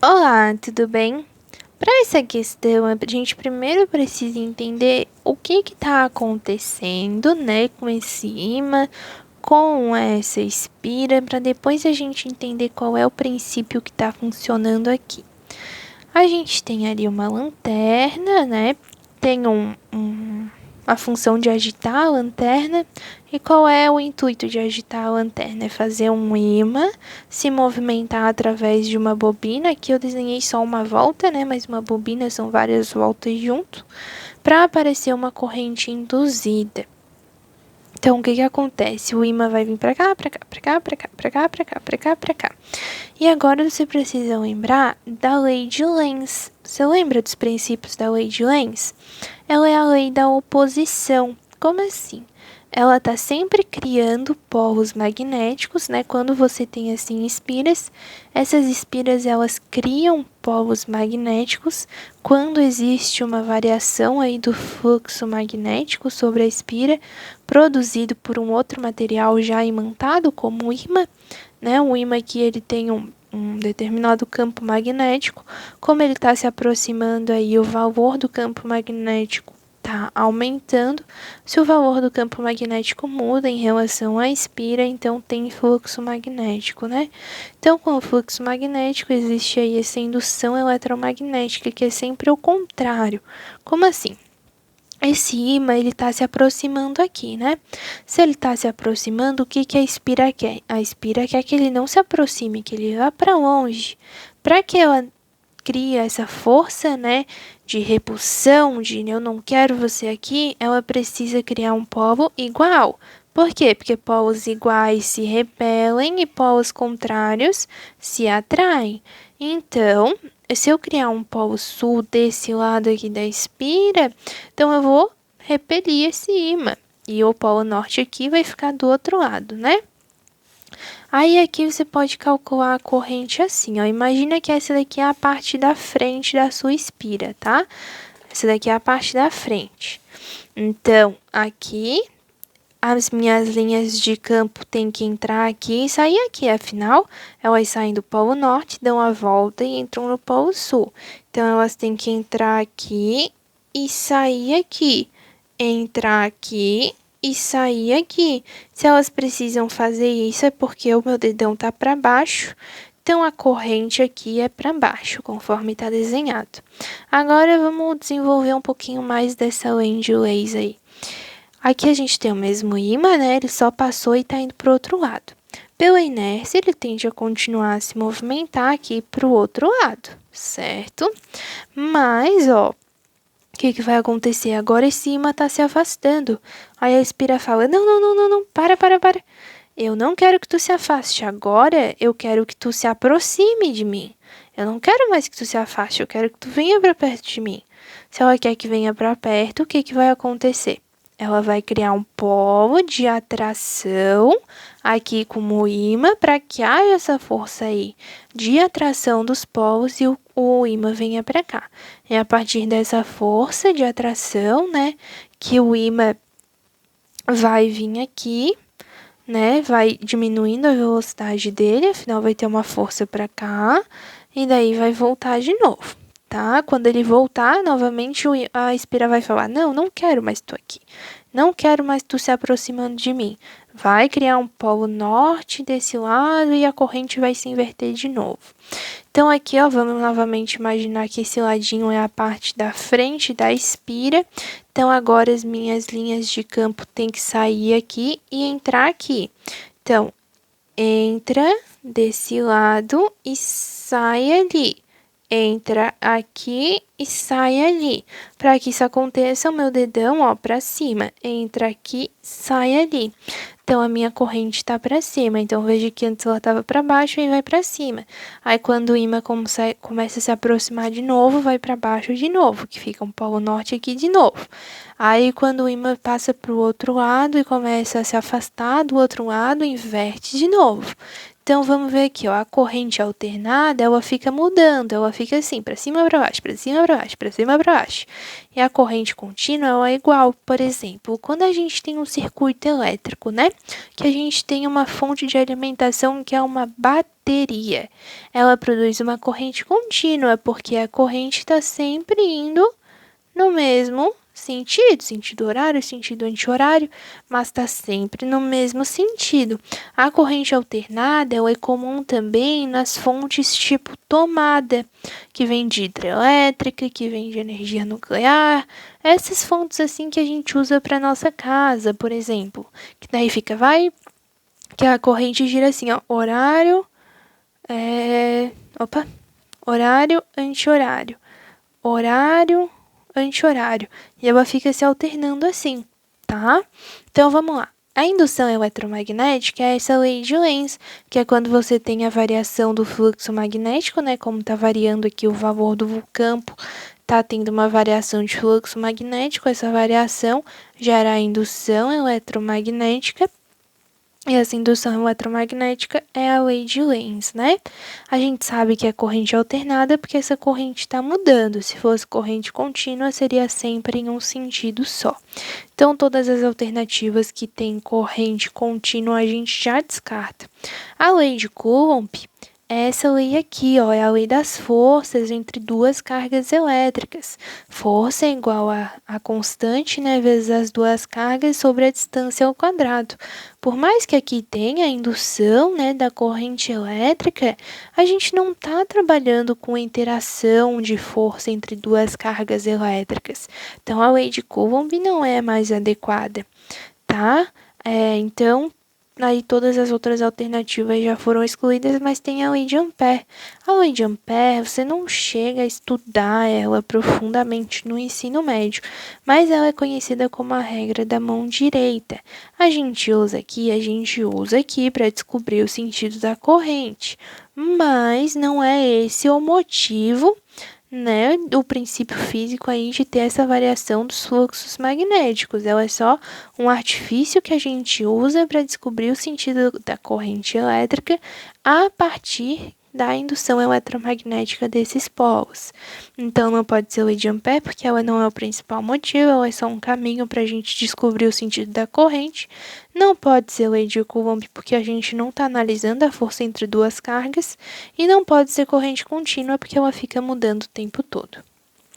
Olá, tudo bem? Para essa questão, a gente primeiro precisa entender o que está acontecendo, né, com esse ímã, com essa espira, para depois a gente entender qual é o princípio que está funcionando aqui. A gente tem ali uma lanterna, né? Tem a função de agitar a lanterna. E qual é o intuito de agitar a lanterna? É fazer um ímã se movimentar através de uma bobina. Aqui eu desenhei só uma volta, né? Mas uma bobina são várias voltas junto, para aparecer uma corrente induzida. Então, o que que acontece? O ímã vai vir para cá, para cá, para cá, para cá, para cá, para cá, para cá, para cá. E agora você precisa lembrar da lei de Lenz. Você lembra dos princípios da lei de Lenz? Ela é a lei da oposição. Como assim? Ela está sempre criando polos magnéticos, né? Quando você tem assim espiras, essas espiras elas criam polos magnéticos. Quando existe uma variação aí do fluxo magnético sobre a espira, produzido por um outro material já imantado, como o ímã, né? O ímã aqui ele tem um determinado campo magnético. Como ele está se aproximando aí, o valor do campo magnético está aumentando. Se o valor do campo magnético muda em relação à espira, então tem fluxo magnético, né? Então, com o fluxo magnético, existe aí essa indução eletromagnética, que é sempre o contrário. Como assim? Esse ímã, ele está se aproximando aqui, né? Se ele está se aproximando, o que que a espira quer? A espira quer que ele não se aproxime, que ele vá para longe. Para que ela cria essa força, né, de repulsão, de eu não quero você aqui, ela precisa criar um polo igual. Por quê? Porque polos iguais se repelem e polos contrários se atraem. Então, se eu criar um polo sul desse lado aqui da espira, então eu vou repelir esse ímã. E o polo norte aqui vai ficar do outro lado, né? Aí aqui você pode calcular a corrente assim, ó. Imagina que essa daqui é a parte da frente da sua espira, tá? Essa daqui é a parte da frente. Então, aqui as minhas linhas de campo têm que entrar aqui e sair aqui. Afinal, elas saem do polo norte, dão a volta e entram no polo sul. Então, elas têm que entrar aqui e sair aqui. Entrar aqui e sair aqui. Se elas precisam fazer isso, é porque o meu dedão tá para baixo. Então, a corrente aqui é para baixo, conforme está desenhado. Agora, vamos desenvolver um pouquinho mais dessa lei de Lenz aí. Aqui a gente tem o mesmo ímã, né? Ele só passou e está indo para o outro lado. Pela inércia, ele tende a continuar a se movimentar aqui para o outro lado, certo? Mas, ó, o que que vai acontecer? Agora esse ímã está se afastando. Aí a espira fala, não, não, não, não, não, para. Eu não quero que tu se afaste agora, eu quero que tu se aproxime de mim. Eu não quero mais que tu se afaste, eu quero que tu venha para perto de mim. Se ela quer que venha para perto, o que que vai acontecer? Ela vai criar um polo de atração aqui como ímã para que haja essa força aí de atração dos polos e o ímã venha para cá. É a partir dessa força de atração, né, que o ímã vai vir aqui, né, vai diminuindo a velocidade dele, afinal vai ter uma força para cá e daí vai voltar de novo. Tá? Quando ele voltar, novamente a espira vai falar, não, não quero mais tu aqui. Não quero mais tu se aproximando de mim. Vai criar um polo norte desse lado e a corrente vai se inverter de novo. Então, aqui, ó, vamos novamente imaginar que esse ladinho é a parte da frente da espira. Então, agora as minhas linhas de campo têm que sair aqui e entrar aqui. Então, entra desse lado e sai ali. Entra aqui e sai ali. Para que isso aconteça, o meu dedão, ó, para cima. Entra aqui, sai ali. Então, a minha corrente está para cima. Então, veja que antes ela estava para baixo e vai para cima. Aí, quando o ímã começa a se aproximar de novo, vai para baixo de novo, que fica um polo norte aqui de novo. Aí, quando o ímã passa para o outro lado e começa a se afastar do outro lado, inverte de novo. Então, vamos ver aqui, ó, a corrente alternada, ela fica mudando, ela fica assim, para cima, para baixo, para cima, para baixo, para cima, para baixo. E a corrente contínua, ela é igual, por exemplo, quando a gente tem um circuito elétrico, né, que a gente tem uma fonte de alimentação que é uma bateria. Ela produz uma corrente contínua, porque a corrente está sempre indo no mesmo sentido horário, sentido anti-horário, mas está sempre no mesmo sentido. A corrente alternada ela é comum também nas fontes tipo tomada, que vem de hidrelétrica, que vem de energia nuclear, essas fontes assim que a gente usa para nossa casa, por exemplo, que daí que a corrente gira assim, ó, horário, anti-horário, horário, anti-horário. E ela fica se alternando assim, tá? Então, vamos lá. A indução eletromagnética é essa lei de Lenz, que é quando você tem a variação do fluxo magnético, né? Como está variando aqui o valor do campo, está tendo uma variação de fluxo magnético. Essa variação gera a indução eletromagnética. E essa indução eletromagnética é a lei de Lenz, né? A gente sabe que é corrente alternada porque essa corrente está mudando. Se fosse corrente contínua, seria sempre em um sentido só. Então, todas as alternativas que têm corrente contínua, a gente já descarta. A lei de Coulomb é essa lei aqui, ó, é a lei das forças entre duas cargas elétricas. Força é igual a constante, né, vezes as duas cargas sobre a distância ao quadrado. Por mais que aqui tenha a indução, né, da corrente elétrica, a gente não está trabalhando com interação de força entre duas cargas elétricas. Então, a lei de Coulomb não é mais adequada, tá? Então, aí todas as outras alternativas já foram excluídas, mas tem a lei de Ampère. A lei de Ampère, você não chega a estudar ela profundamente no ensino médio, mas ela é conhecida como a regra da mão direita. A gente usa aqui para descobrir o sentido da corrente, mas não é esse o motivo, né, o princípio físico aí de ter essa variação dos fluxos magnéticos. Ela é só um artifício que a gente usa para descobrir o sentido da corrente elétrica a partir da indução eletromagnética desses polos. Então, não pode ser lei de Ampère, porque ela não é o principal motivo, ela é só um caminho para a gente descobrir o sentido da corrente. Não pode ser lei de Coulomb, porque a gente não está analisando a força entre duas cargas. E não pode ser corrente contínua, porque ela fica mudando o tempo todo.